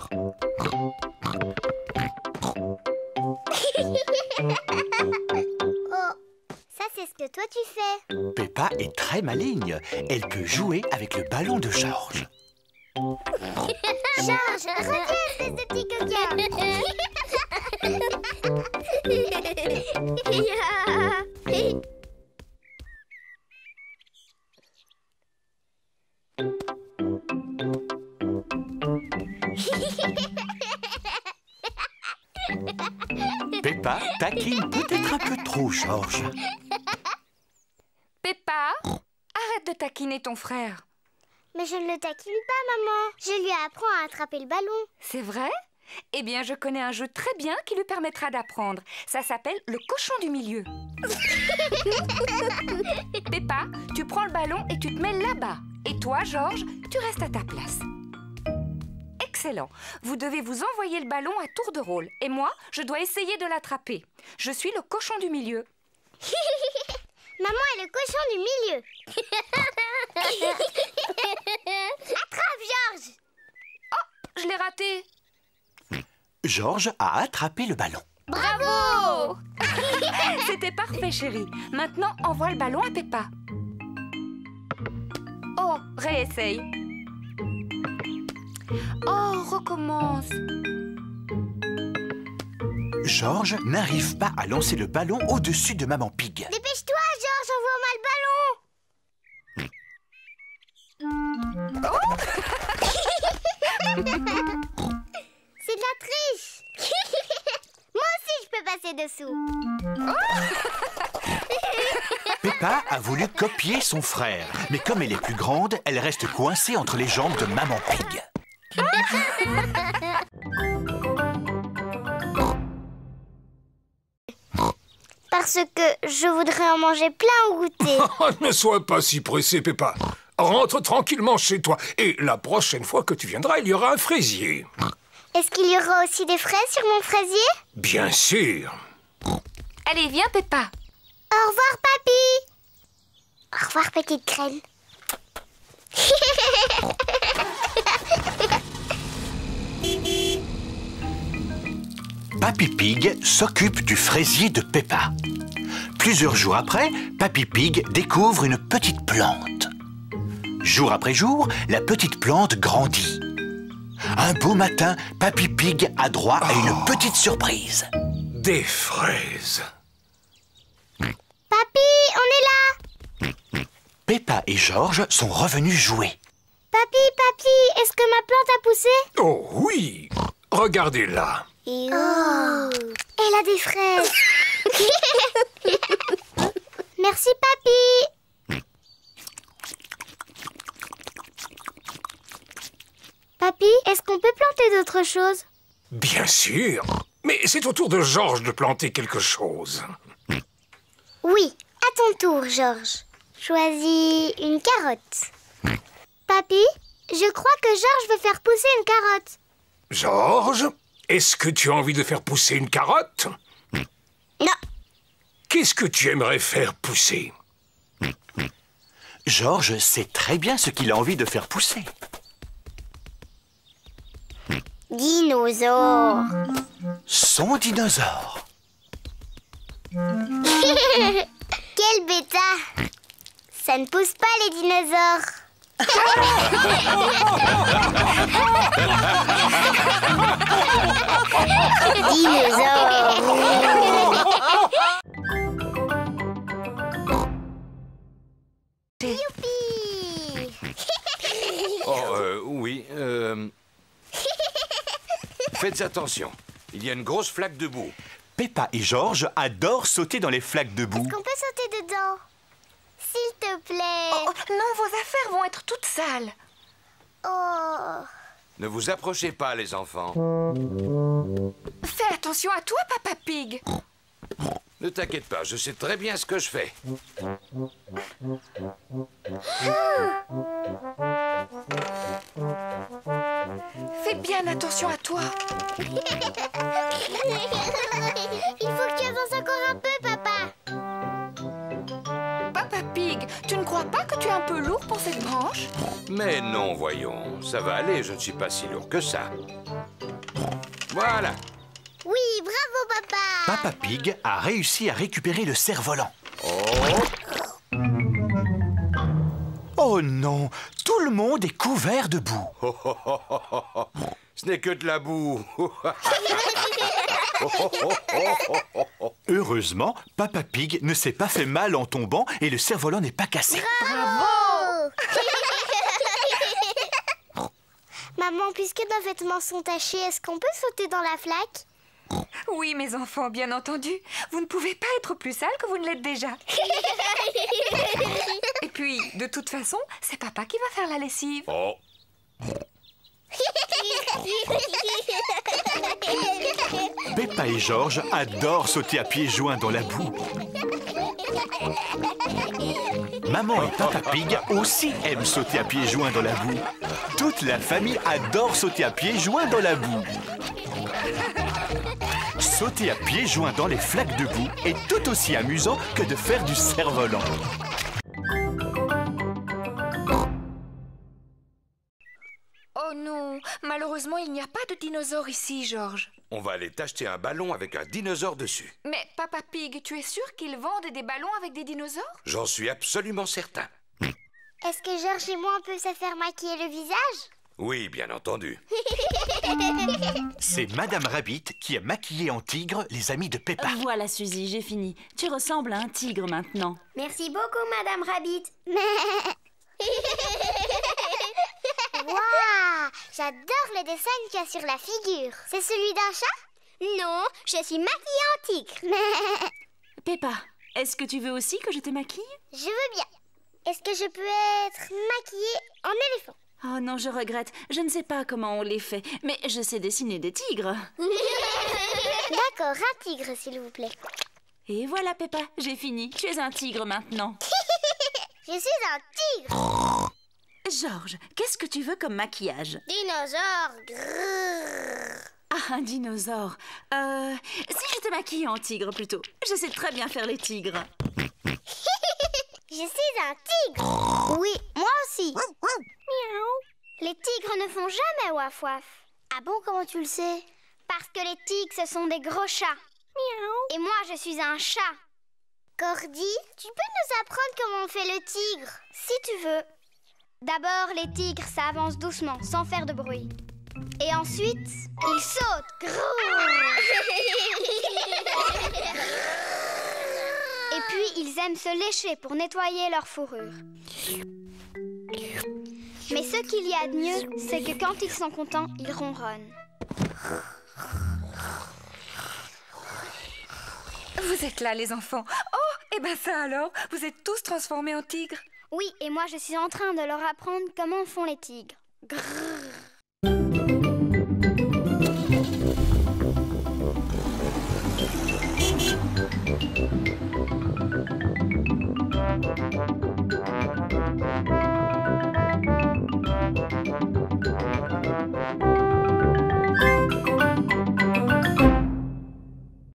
ça c'est ce que toi tu fais. Peppa est très maligne. Elle peut jouer avec le ballon de Georges. Georges, reviens, espèce de petit coquin. Peppa taquine peut-être un peu trop Georges. Peppa, arrête de taquiner ton frère. Mais je ne le taquine pas, maman. Je lui apprends à attraper le ballon. C'est vrai? Eh bien, je connais un jeu très bien qui lui permettra d'apprendre. Ça s'appelle le cochon du milieu. Peppa, tu prends le ballon et tu te mets là-bas. Et toi, Georges, tu restes à ta place. Excellent. Vous devez vous envoyer le ballon à tour de rôle. Et moi, je dois essayer de l'attraper. Je suis le cochon du milieu. Maman est le cochon du milieu. Attrape, Georges. Oh, je l'ai raté. Georges a attrapé le ballon. Bravo. C'était parfait, chérie. Maintenant, envoie le ballon à Peppa. Oh, réessaye. Oh, recommence. Georges n'arrive pas à lancer le ballon au-dessus de Maman Pig. Dépêche-toi, Georges, envoie-moi le ballon. Oh. C'est de la triche. Moi aussi, je peux passer dessous. Peppa a voulu copier son frère, mais comme elle est plus grande, elle reste coincée entre les jambes de Maman Pig. parce que je voudrais en manger plein au goûter. Ne sois pas si pressée, Peppa. Rentre tranquillement chez toi. Et la prochaine fois que tu viendras, il y aura un fraisier. Est-ce qu'il y aura aussi des fraises sur mon fraisier? Bien sûr. Allez, viens, Peppa. Au revoir, papy. Au revoir, petite graine. Papy Pig s'occupe du fraisier de Peppa. Plusieurs jours après, Papy Pig découvre une petite plante. Jour après jour, la petite plante grandit. Un beau matin, Papy Pig a droit à une petite surprise. Des fraises. Papy, on est là. Peppa et George sont revenus jouer. Papy, est-ce que ma plante a poussé? Oh oui. Regardez-la. Oh, elle a des fraises. Merci, papy. Papy, est-ce qu'on peut planter d'autres choses? Bien sûr. Mais c'est au tour de George de planter quelque chose. Oui, à ton tour, George. Choisis une carotte. Papy, je crois que George veut faire pousser une carotte. George, est-ce que tu as envie de faire pousser une carotte? Non. Qu'est-ce que tu aimerais faire pousser? George sait très bien ce qu'il a envie de faire pousser. Dinosaure. Son dinosaure. Quel bêta! Ça ne pousse pas les dinosaures. Youpi! Oh, oui, Faites attention, il y a une grosse flaque de boue. Peppa et George adorent sauter dans les flaques de boue. Est-ce qu'on peut sauter dedans? S'il te plaît. Oh, non, vos affaires vont être toutes sales. Oh. Ne vous approchez pas, les enfants. Fais attention à toi, Papa Pig. Ne t'inquiète pas, je sais très bien ce que je fais. Fais bien attention à toi. Il faut que tu avances encore un peu, papa. Papa Pig, tu ne crois pas que tu es un peu lourd pour cette branche? Mais non, voyons, ça va aller, je ne suis pas si lourd que ça. Voilà. Oui, bravo, papa. Papa Pig a réussi à récupérer le cerf-volant. Oh non, tout le monde est couvert de boue. Ce n'est que de la boue. Heureusement, Papa Pig ne s'est pas fait mal en tombant et le cerf-volant n'est pas cassé. Bravo. Maman, puisque nos vêtements sont tachés, est-ce qu'on peut sauter dans la flaque? Oui, mes enfants, bien entendu. Vous ne pouvez pas être plus sales que vous ne l'êtes déjà. Et puis, de toute façon, c'est papa qui va faire la lessive. Oh. Peppa et George adorent sauter à pieds joints dans la boue. Maman et Papa Pig aussi aiment sauter à pieds joints dans la boue. Toute la famille adore sauter à pieds joints dans la boue. Sauter à pieds joints dans les flaques de boue est tout aussi amusant que de faire du cerf-volant. Oh non, malheureusement, il n'y a pas de dinosaure ici, George. On va aller t'acheter un ballon avec un dinosaure dessus. Mais Papa Pig, tu es sûr qu'ils vendent des ballons avec des dinosaures? J'en suis absolument certain. Est-ce que George et moi, on peut se faire maquiller le visage? Oui, bien entendu. C'est Madame Rabbit qui a maquillé en tigre les amis de Peppa. Voilà, Suzy, j'ai fini. Tu ressembles à un tigre maintenant. Merci beaucoup, Madame Rabbit. Waouh! J'adore le dessin qu'il y a sur la figure. C'est celui d'un chat? Non, je suis maquillée en tigre. Peppa, est-ce que tu veux aussi que je te maquille? Je veux bien. Est-ce que je peux être maquillée en éléphant? Oh non, je regrette. Je ne sais pas comment on les fait, mais je sais dessiner des tigres. D'accord, un tigre, s'il vous plaît. Et voilà, Peppa, j'ai fini. Tu es un tigre maintenant. Je suis un tigre. Georges, qu'est-ce que tu veux comme maquillage? Dinosaure. Grrr. Ah, un dinosaure. Si je te maquille en tigre plutôt. Je sais très bien faire les tigres. Je suis un tigre. Oui, moi aussi. Miaou. Les tigres ne font jamais waf waf. Ah bon, comment tu le sais? Parce que les tigres, ce sont des gros chats. Miaou. Et moi, je suis un chat. Cordy, tu peux nous apprendre comment on fait le tigre? Si tu veux. D'abord, les tigres, ça avance doucement, sans faire de bruit. Et ensuite, ils sautent. Et puis, ils aiment se lécher pour nettoyer leur fourrure. Mais ce qu'il y a de mieux, c'est que quand ils sont contents, ils ronronnent. Vous êtes là, les enfants. Oh, et ben ça alors, vous êtes tous transformés en tigres. Oui, et moi je suis en train de leur apprendre comment font les tigres. Grrr.